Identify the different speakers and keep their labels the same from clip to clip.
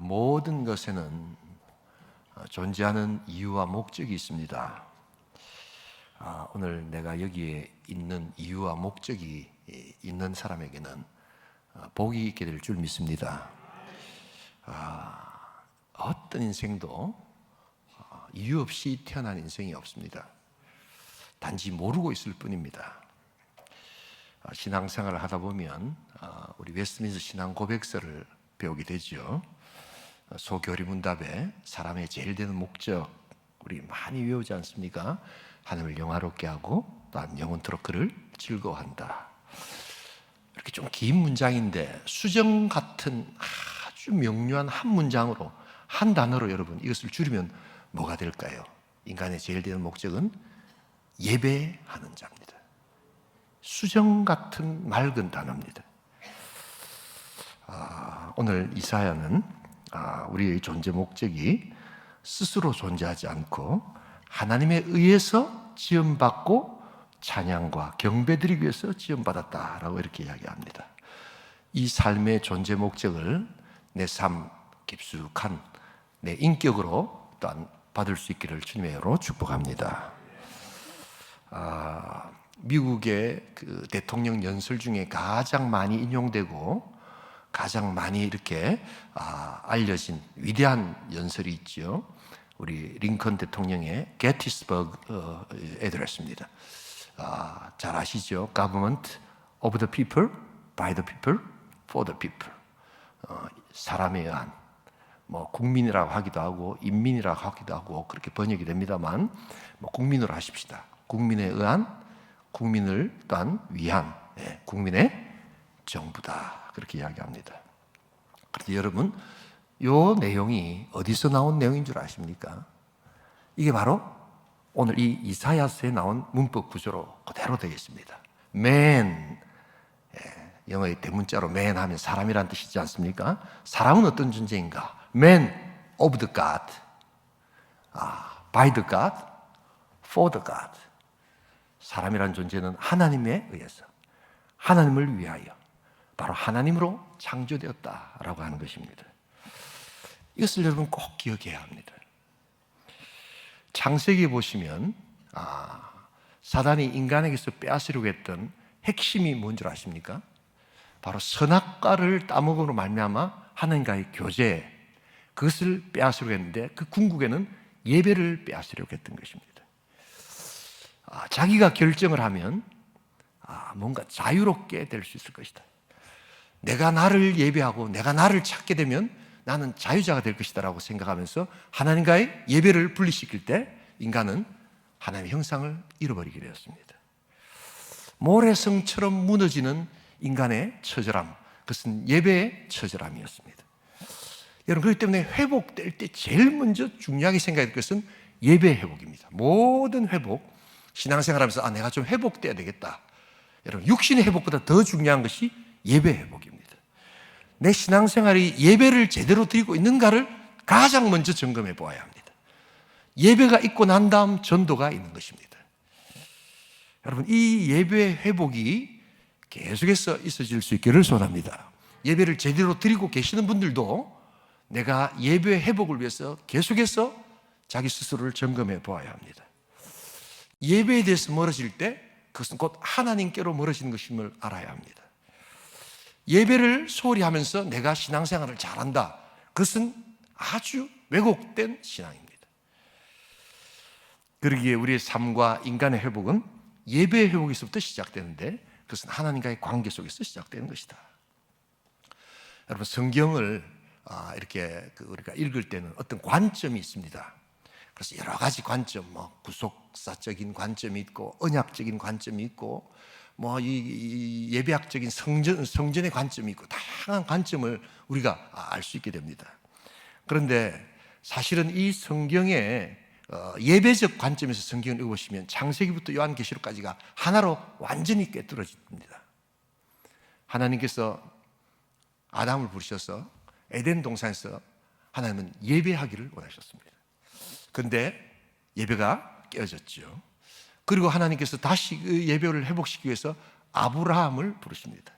Speaker 1: 모든 것에는 존재하는 이유와 목적이 있습니다. 오늘 내가 여기에 있는 이유와 목적이 있는 사람에게는 복이 있게 될 줄 믿습니다. 어떤 인생도 이유 없이 태어난 인생이 없습니다. 단지 모르고 있을 뿐입니다. 신앙생활을 하다 보면 우리 웨스트민스터 신앙 고백서를 배우게 되죠. 소교리문답에 사람의 제일 되는 목적, 우리 많이 외우지 않습니까? 하나님을 영화롭게 하고 또한 영원토록 그를 즐거워한다. 이렇게 좀 긴 문장인데 수정 같은 아주 명료한 한 문장으로, 한 단어로 여러분 이것을 줄이면 뭐가 될까요? 인간의 제일 되는 목적은 예배하는 자입니다. 수정 같은 맑은 단어입니다. 오늘 이사야는 우리의 존재 목적이 스스로 존재하지 않고 하나님에 의해서 지음받고 찬양과 경배드리기 위해서 지음받았다라고 이렇게 이야기합니다. 이 삶의 존재 목적을 내 삶 깊숙한 내 인격으로 또한 받을 수 있기를 주님의 이름으로 축복합니다. 미국의 그 대통령 연설 중에 가장 많이 인용되고 가장 많이 이렇게 알려진 위대한 연설이 있죠. 우리 링컨 대통령의 게티스버그 애드레스입니다. 잘 아시죠? Government of the people, by the people, for the people. 사람에 의한, 국민이라고 하기도 하고 인민이라고 하기도 하고 그렇게 번역이 됩니다만 국민으로 하십시다. 국민에 의한, 국민을 또한 위한 국민의 정부다. 그렇게 이야기합니다. 그런데 여러분, 이 내용이 어디서 나온 내용인 줄 아십니까? 이게 바로 오늘 이 이사야서에 나온 문법 구조로 그대로 되겠습니다. Man, 영어의 대문자로 man 하면 사람이란 뜻이지 않습니까? 사람은 어떤 존재인가? Man of the God, by the God, for the God. 사람이란 존재는 하나님에 의해서, 하나님을 위하여, 바로 하나님으로 창조되었다라고 하는 것입니다. 이것을 여러분 꼭 기억해야 합니다. 창세기에 보시면 사단이 인간에게서 빼앗으려고 했던 핵심이 뭔 줄 아십니까? 바로 선악과를 따먹음으로 말미암아 하나님과의 교제, 그것을 빼앗으려고 했는데 그 궁극에는 예배를 빼앗으려고 했던 것입니다. 자기가 결정을 하면 뭔가 자유롭게 될 수 있을 것이다. 내가 나를 예배하고 내가 나를 찾게 되면 나는 자유자가 될 것이다 라고 생각하면서 하나님과의 예배를 분리시킬 때 인간은 하나님의 형상을 잃어버리게 되었습니다. 모래성처럼 무너지는 인간의 처절함, 그것은 예배의 처절함이었습니다. 여러분, 그렇기 때문에 회복될 때 제일 먼저 중요하게 생각할 것은 예배 회복입니다. 모든 회복, 신앙생활하면서 내가 좀 회복돼야 되겠다. 여러분, 육신의 회복보다 더 중요한 것이 예배 회복입니다. 내 신앙생활이 예배를 제대로 드리고 있는가를 가장 먼저 점검해 보아야 합니다. 예배가 있고 난 다음 전도가 있는 것입니다. 여러분, 이 예배 회복이 계속해서 있어질 수 있기를 소원합니다. 예배를 제대로 드리고 계시는 분들도 내가 예배 회복을 위해서 계속해서 자기 스스로를 점검해 보아야 합니다. 예배에 대해서 멀어질 때 그것은 곧 하나님께로 멀어지는 것임을 알아야 합니다. 예배를 소홀히 하면서 내가 신앙생활을 잘한다, 그것은 아주 왜곡된 신앙입니다. 그러기에 우리의 삶과 인간의 회복은 예배의 회복에서부터 시작되는데 그것은 하나님과의 관계 속에서 시작되는 것이다. 여러분, 성경을 이렇게 우리가 읽을 때는 어떤 관점이 있습니다. 그래서 여러 가지 관점, 구속사적인 관점이 있고 언약적인 관점이 있고 이 예배학적인 성전의 관점이 있고 다양한 관점을 우리가 알 수 있게 됩니다. 그런데 사실은 이 성경의 예배적 관점에서 성경을 읽어보시면 창세기부터 요한계시록까지가 하나로 완전히 꿰뚫어집니다. 하나님께서 아담을 부르셔서 에덴 동산에서 하나님은 예배하기를 원하셨습니다. 그런데 예배가 깨어졌죠. 그리고 하나님께서 다시 그 예배를 회복시키기 위해서 아브라함을 부르십니다.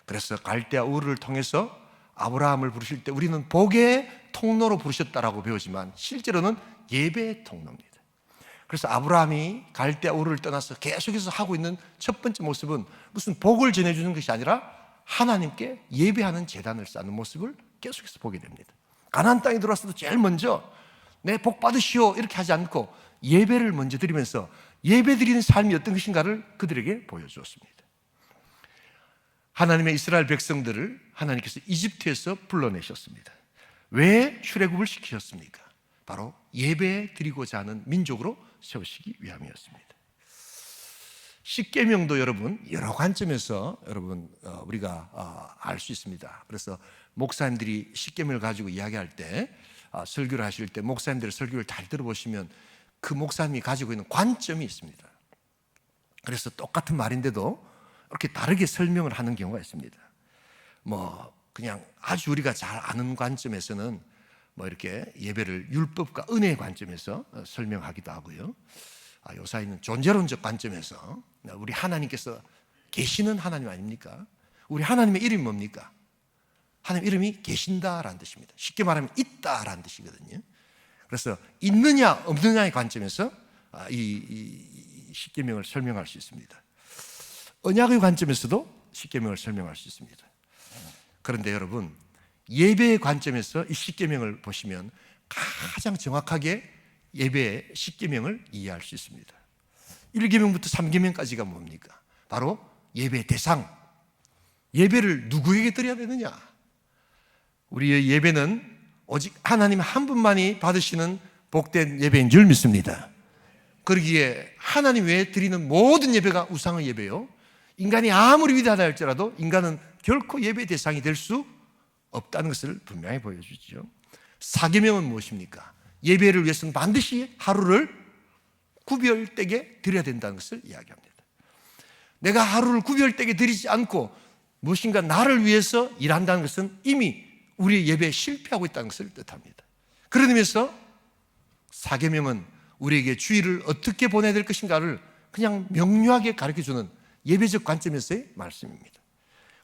Speaker 1: 그래서 갈대아 우르를 통해서 아브라함을 부르실 때 우리는 복의 통로로 부르셨다라고 배우지만 실제로는 예배의 통로입니다. 그래서 아브라함이 갈대아 우르를 떠나서 계속해서 하고 있는 첫 번째 모습은 무슨 복을 전해주는 것이 아니라 하나님께 예배하는 제단을 쌓는 모습을 계속해서 보게 됩니다. 가나안 땅에 들어왔어도 제일 먼저 내 복 받으시오 이렇게 하지 않고 예배를 먼저 드리면서 예배 드리는 삶이 어떤 것인가를 그들에게 보여주었습니다. 하나님의 이스라엘 백성들을 하나님께서 이집트에서 불러내셨습니다. 왜 출애굽을 시키셨습니까? 바로 예배 드리고자 하는 민족으로 세우시기 위함이었습니다. 십계명도 여러분 여러 관점에서 여러분 우리가 알 수 있습니다. 그래서 목사님들이 십계명을 가지고 이야기할 때 설교를 하실 때 목사님들의 설교를 잘 들어보시면 그 목사님이 가지고 있는 관점이 있습니다. 그래서 똑같은 말인데도 이렇게 다르게 설명을 하는 경우가 있습니다. 그냥 아주 우리가 잘 아는 관점에서는 이렇게 예배를 율법과 은혜의 관점에서 설명하기도 하고요. 요사이는 존재론적 관점에서 우리 하나님께서 계시는 하나님 아닙니까? 우리 하나님의 이름이 뭡니까? 하나님 이름이 계신다라는 뜻입니다. 쉽게 말하면 있다라는 뜻이거든요. 그래서 있느냐 없느냐의 관점에서 이 십계명을 설명할 수 있습니다. 언약의 관점에서도 십계명을 설명할 수 있습니다. 그런데 여러분 예배의 관점에서 이 십계명을 보시면 가장 정확하게 예배의 십계명을 이해할 수 있습니다. 1계명부터 3계명까지가 뭡니까? 바로 예배의 대상, 예배를 누구에게 드려야 되느냐? 우리의 예배는 오직 하나님 한 분만이 받으시는 복된 예배인 줄 믿습니다. 그러기에 하나님 외에 드리는 모든 예배가 우상의 예배요, 인간이 아무리 위대하다 할지라도 인간은 결코 예배의 대상이 될 수 없다는 것을 분명히 보여주죠. 4계명은 무엇입니까? 예배를 위해서는 반드시 하루를 구별되게 드려야 된다는 것을 이야기합니다. 내가 하루를 구별되게 드리지 않고 무엇인가 나를 위해서 일한다는 것은 이미 우리의 예배에 실패하고 있다는 것을 뜻합니다. 그런 의미에서 4계명은 우리에게 주일을 어떻게 보내야 될 것인가를 그냥 명료하게 가르쳐주는 예배적 관점에서의 말씀입니다.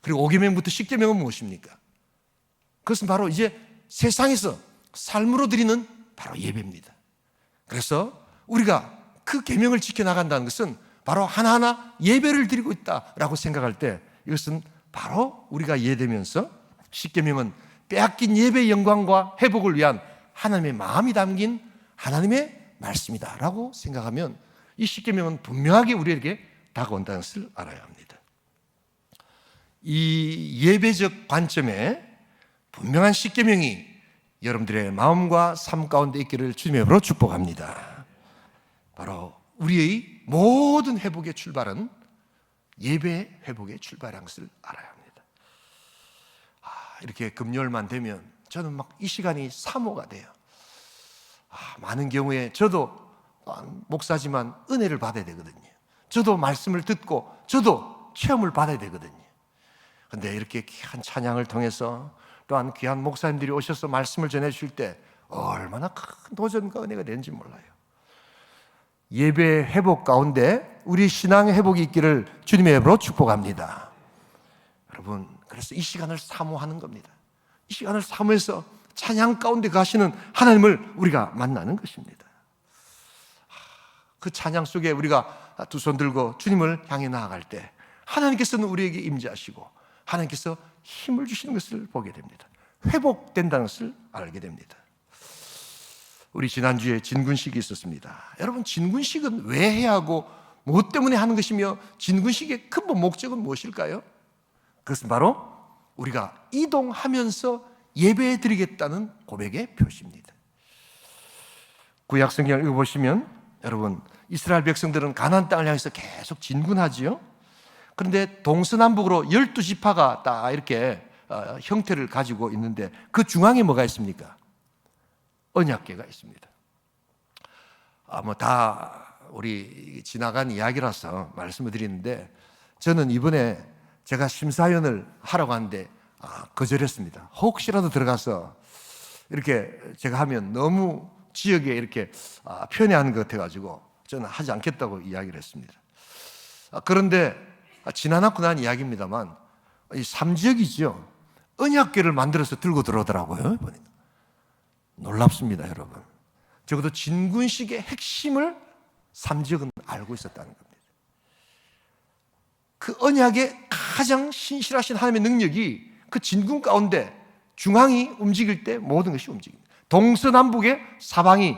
Speaker 1: 그리고 5계명부터 10계명은 무엇입니까? 그것은 바로 이제 세상에서 삶으로 드리는 바로 예배입니다. 그래서 우리가 그 계명을 지켜나간다는 것은 바로 하나하나 예배를 드리고 있다라고 생각할 때 이것은 바로 우리가 이해되면서 10계명은 빼앗긴 예배의 영광과 회복을 위한 하나님의 마음이 담긴 하나님의 말씀이다라고 생각하면 이 10계명은 분명하게 우리에게 다가온다는 것을 알아야 합니다. 이 예배적 관점에 분명한 10계명이 여러분들의 마음과 삶 가운데 있기를 주님의 이름으로 축복합니다. 바로 우리의 모든 회복의 출발은 예배 회복의 출발한 것을 알아야 합니다. 이렇게 금요일만 되면 저는 막 이 시간이 사모가 돼요. 많은 경우에 저도 목사지만 은혜를 받아야 되거든요. 저도 말씀을 듣고 저도 체험을 받아야 되거든요. 그런데 이렇게 귀한 찬양을 통해서 또한 귀한 목사님들이 오셔서 말씀을 전해 주실 때 얼마나 큰 도전과 은혜가 되는지 몰라요. 예배 회복 가운데 우리 신앙의 회복이 있기를 주님의 이름으로 축복합니다. 여러분, 그래서 이 시간을 사모하는 겁니다. 이 시간을 사모해서 찬양 가운데 가시는 하나님을 우리가 만나는 것입니다. 그 찬양 속에 우리가 두 손 들고 주님을 향해 나아갈 때 하나님께서는 우리에게 임재하시고 하나님께서 힘을 주시는 것을 보게 됩니다. 회복된다는 것을 알게 됩니다. 우리 지난주에 진군식이 있었습니다. 여러분, 진군식은 왜 해야 하고 무엇 때문에 하는 것이며 진군식의 근본 목적은 무엇일까요? 그것은 바로 우리가 이동하면서 예배 드리겠다는 고백의 표시입니다. 구약 성경을 읽어보시면 여러분, 이스라엘 백성들은 가나안 땅을 향해서 계속 진군하지요. 그런데 동서남북으로 12지파가 딱 이렇게 형태를 가지고 있는데 그 중앙에 뭐가 있습니까? 언약궤가 있습니다. 다 우리 지나간 이야기라서 말씀을 드리는데 저는 이번에 제가 심사위원을 하라고 하는데 거절했습니다. 혹시라도 들어가서 이렇게 제가 하면 너무 지역에 이렇게 편애하는 것 같아가지고 저는 하지 않겠다고 이야기를 했습니다. 그런데 지나놓고 난 이야기입니다만 이 3지역이죠. 언약궤를 만들어서 들고 들어오더라고요. 보니까 놀랍습니다, 여러분. 적어도 진군식의 핵심을 삼지역은 알고 있었다는 겁니다. 그 언약의 가장 신실하신 하나님의 능력이 그 진군 가운데 중앙이 움직일 때 모든 것이 움직입니다. 동서남북의 사방이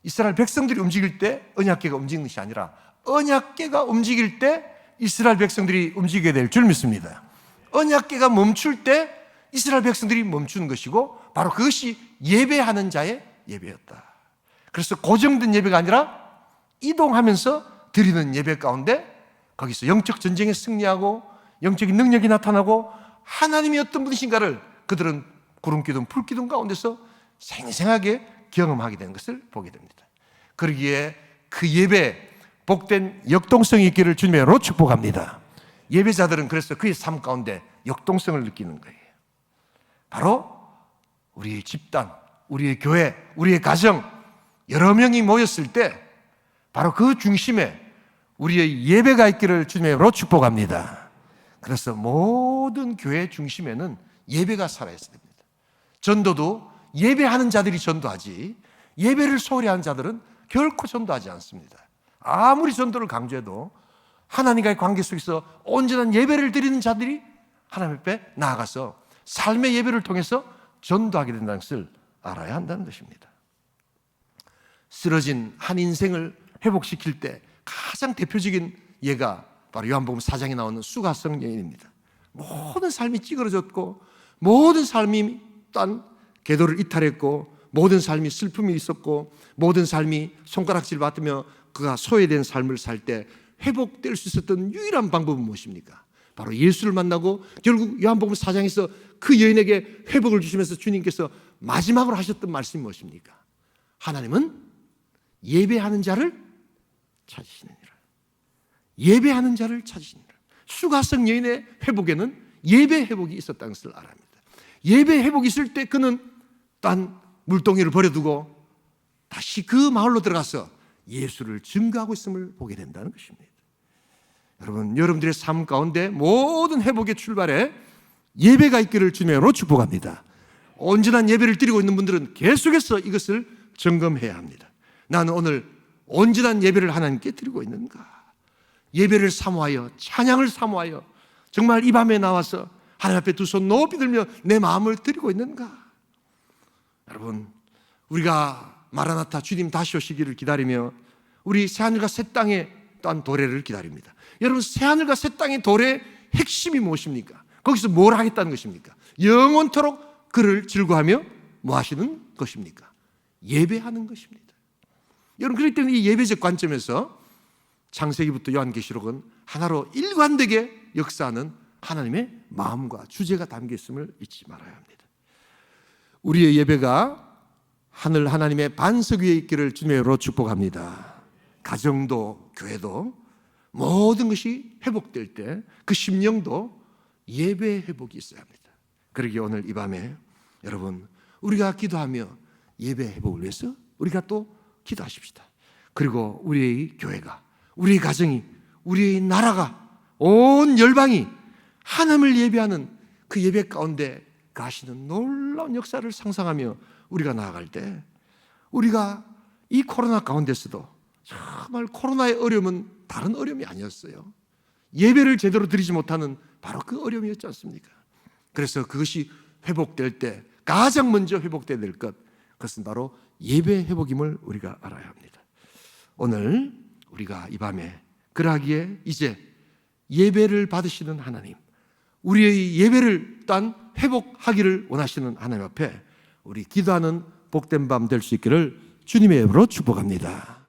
Speaker 1: 이스라엘 백성들이 움직일 때 언약궤가 움직이는 것이 아니라 언약궤가 움직일 때 이스라엘 백성들이 움직이게 될 줄 믿습니다. 언약궤가 멈출 때 이스라엘 백성들이 멈추는 것이고 바로 그것이 예배하는 자의 예배였다. 그래서 고정된 예배가 아니라 이동하면서 드리는 예배 가운데 거기서 영적 전쟁에 승리하고 영적인 능력이 나타나고 하나님이 어떤 분이신가를 그들은 구름기둥, 불기둥 가운데서 생생하게 경험하게 되는 것을 보게 됩니다. 그러기에 그 예배 복된 역동성이 있기를 주님의 이름으로 축복합니다. 예배자들은 그래서 그의 삶 가운데 역동성을 느끼는 거예요. 바로 우리의 집단, 우리의 교회, 우리의 가정 여러 명이 모였을 때 바로 그 중심에 우리의 예배가 있기를 주님의 이름으로 축복합니다. 그래서 모든 교회 중심에는 예배가 살아있어야 됩니다. 전도도 예배하는 자들이 전도하지 예배를 소홀히 하는 자들은 결코 전도하지 않습니다. 아무리 전도를 강조해도 하나님과의 관계 속에서 온전한 예배를 드리는 자들이 하나님 앞에 나아가서 삶의 예배를 통해서 전도하게 된다는 것을 알아야 한다는 것입니다. 쓰러진 한 인생을 회복시킬 때 가장 대표적인 예가 바로 요한복음 4장에 나오는 수가성 여인입니다. 모든 삶이 찌그러졌고 모든 삶이 또한 계도를 이탈했고 모든 삶이 슬픔이 있었고 모든 삶이 손가락질 받으며 그가 소외된 삶을 살 때 회복될 수 있었던 유일한 방법은 무엇입니까? 바로 예수를 만나고 결국 요한복음 4장에서 그 여인에게 회복을 주시면서 주님께서 마지막으로 하셨던 말씀이 무엇입니까? 하나님은 예배하는 자를 찾으시느니라. 예배하는 자를 찾으시느니라. 수가성 여인의 회복에는 예배 회복이 있었다는 것을 알아야 합니다. 예배 회복이 있을 때 그는 딴 물동이를 버려두고 다시 그 마을로 들어가서 예수를 증거하고 있음을 보게 된다는 것입니다. 여러분, 여러분들의 삶 가운데 모든 회복의 출발에 예배가 있기를 주님의 이름으로 축복합니다. 온전한 예배를 드리고 있는 분들은 계속해서 이것을 점검해야 합니다. 나는 오늘 온전한 예배를 하나님께 드리고 있는가? 예배를 사모하여 찬양을 사모하여 정말 이 밤에 나와서 하나님 앞에 두 손 높이 들며 내 마음을 드리고 있는가? 여러분, 우리가 마라나타 주님 다시 오시기를 기다리며 우리 새하늘과 새 땅의 또한 도래를 기다립니다. 여러분, 새하늘과 새 땅의 도래의 핵심이 무엇입니까? 거기서 뭘 하겠다는 것입니까? 영원토록 그를 즐거워하며 뭐 하시는 것입니까? 예배하는 것입니다. 여러분, 그렇기 때문에 이 예배적 관점에서 창세기부터 요한계시록은 하나로 일관되게 역사하는 하나님의 마음과 주제가 담겨 있음을 잊지 말아야 합니다. 우리의 예배가 하늘 하나님의 반석 위에 있기를 주님의 이름으로 축복합니다. 가정도 교회도 모든 것이 회복될 때 그 심령도 예배 회복이 있어야 합니다. 그러기에 오늘 이 밤에 여러분, 우리가 기도하며 예배 회복을 위해서 우리가 또 기도하십시다. 그리고 우리의 교회가, 우리의 가정이, 우리의 나라가, 온 열방이 하나님을 예배하는 그 예배 가운데 가시는 놀라운 역사를 상상하며 우리가 나아갈 때 우리가 이 코로나 가운데서도 정말 코로나의 어려움은 다른 어려움이 아니었어요. 예배를 제대로 드리지 못하는 바로 그 어려움이었지 않습니까? 그래서 그것이 회복될 때 가장 먼저 회복돼야 될 것, 그것은 바로 예배 회복임을 우리가 알아야 합니다. 오늘 우리가 이 밤에 그러하기에 이제 예배를 받으시는 하나님, 우리의 예배를 또한 회복하기를 원하시는 하나님 앞에 우리 기도하는 복된 밤 될 수 있기를 주님의 이름으로 축복합니다.